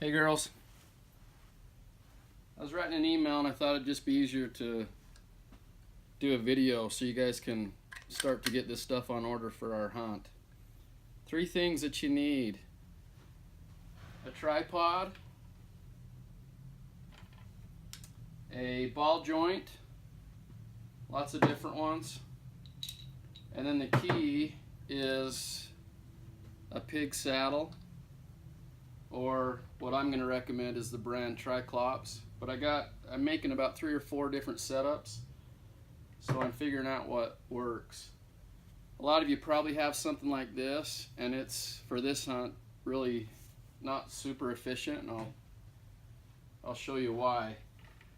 Hey girls, I was writing an email and I thought it'd just be easier to do a video so you guys can start to get this stuff on order for our hunt. 3 things that you need: a tripod, a ball joint, lots of different ones, and then the key is a pig saddle, or what I'm going to recommend is the brand Triclops. But I'm making about 3 or 4 different setups, so I'm figuring out what works. A lot of you probably have something like this, and it's, for this hunt, really not super efficient, and I'll show you why.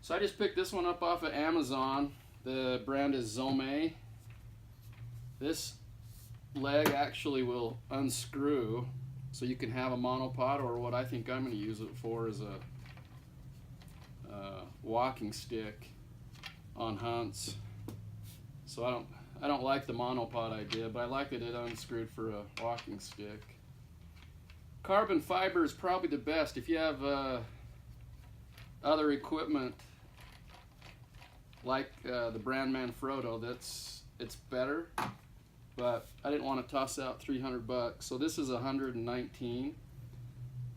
So I just picked this one up off of Amazon. The brand is Zomei. This leg actually will unscrew, so you can have a monopod, or what I think I'm going to use it for is a walking stick on hunts. So I don't like the monopod idea, but I like that it unscrewed for a walking stick. Carbon fiber is probably the best. If you have other equipment like the brand Manfrotto, it's better. But I didn't want to toss out $300, so this is $119,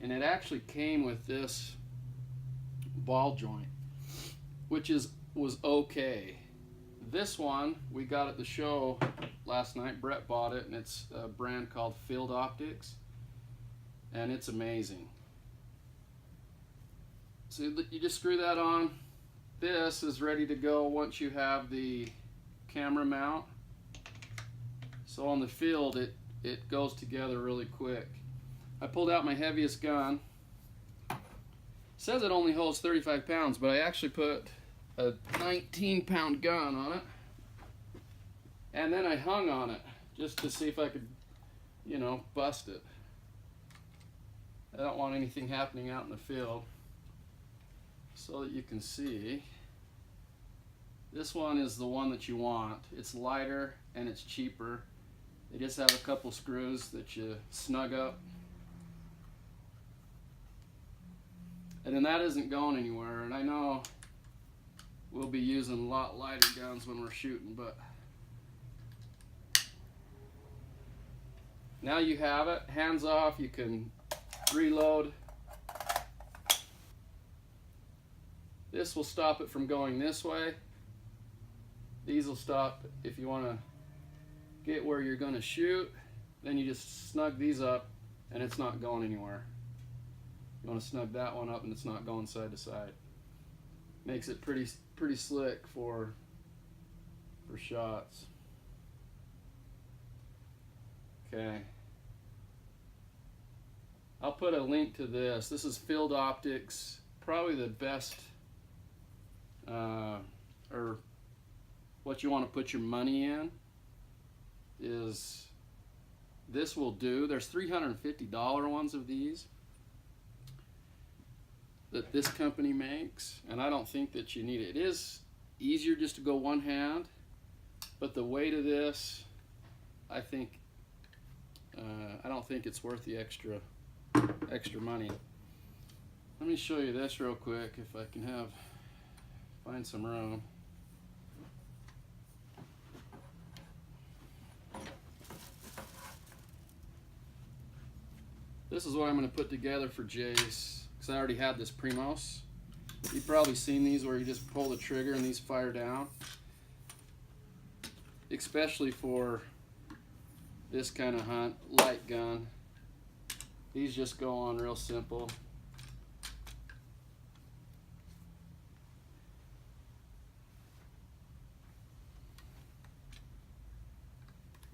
and it actually came with this ball joint, which was okay. This one we got at the show last night. Brett bought it, and it's a brand called Field Optics, and it's amazing. So you just screw that on. This is ready to go once you have the camera mount. So on the field, it goes together really quick. I pulled out my heaviest gun. It says it only holds 35 pounds, but I actually put a 19-pound gun on it. And then I hung on it just to see if I could, bust it. I don't want anything happening out in the field. So that you can see, this one is the one that you want. It's lighter and it's cheaper. They just have a couple screws that you snug up. And then that isn't going anywhere. And I know we'll be using a lot lighter guns when we're shooting, but now you have it. Hands off, you can reload. This will stop it from going this way. These will stop if you want to get where you're going to shoot. Then you just snug these up and it's not going anywhere. You want to snug that one up and it's not going side to side. Makes it pretty slick for shots. Okay. I'll put a link to this. This is Field Optics. Probably the best, or what you want to put your money in is this will do. There's $350 ones of these that this company makes, and I don't think that you need it. It is easier just to go one hand, but the weight of this, I don't think it's worth the extra money. Let me show you this real quick if I can find some room. This is what I'm going to put together for Jace, because I already had this Primos. You've probably seen these where you just pull the trigger and these fire down. Especially for this kind of hunt, light gun. These just go on real simple.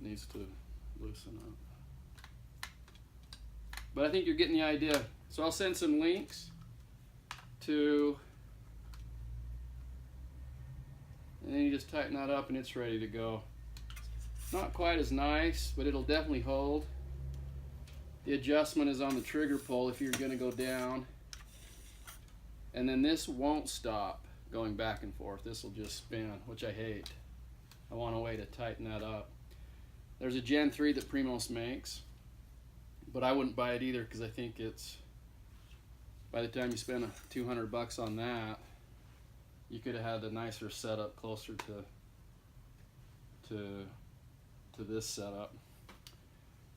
Needs to loosen up. But I think you're getting the idea. So I'll send some links to, and then you just tighten that up and it's ready to go. Not quite as nice, but it'll definitely hold. The adjustment is on the trigger pull if you're going to go down. And then this won't stop going back and forth. This will just spin, which I hate. I want a way to tighten that up. There's a Gen 3 that Primos makes, but I wouldn't buy it either because I think it's by the time you spend $200 on that, you could have had a nicer setup closer to this setup.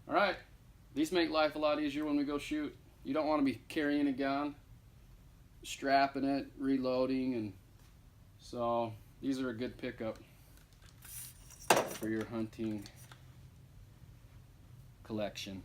All right, these make life a lot easier when we go shoot. You don't want to be carrying a gun, strapping it, reloading, and so these are a good pickup for your hunting collection.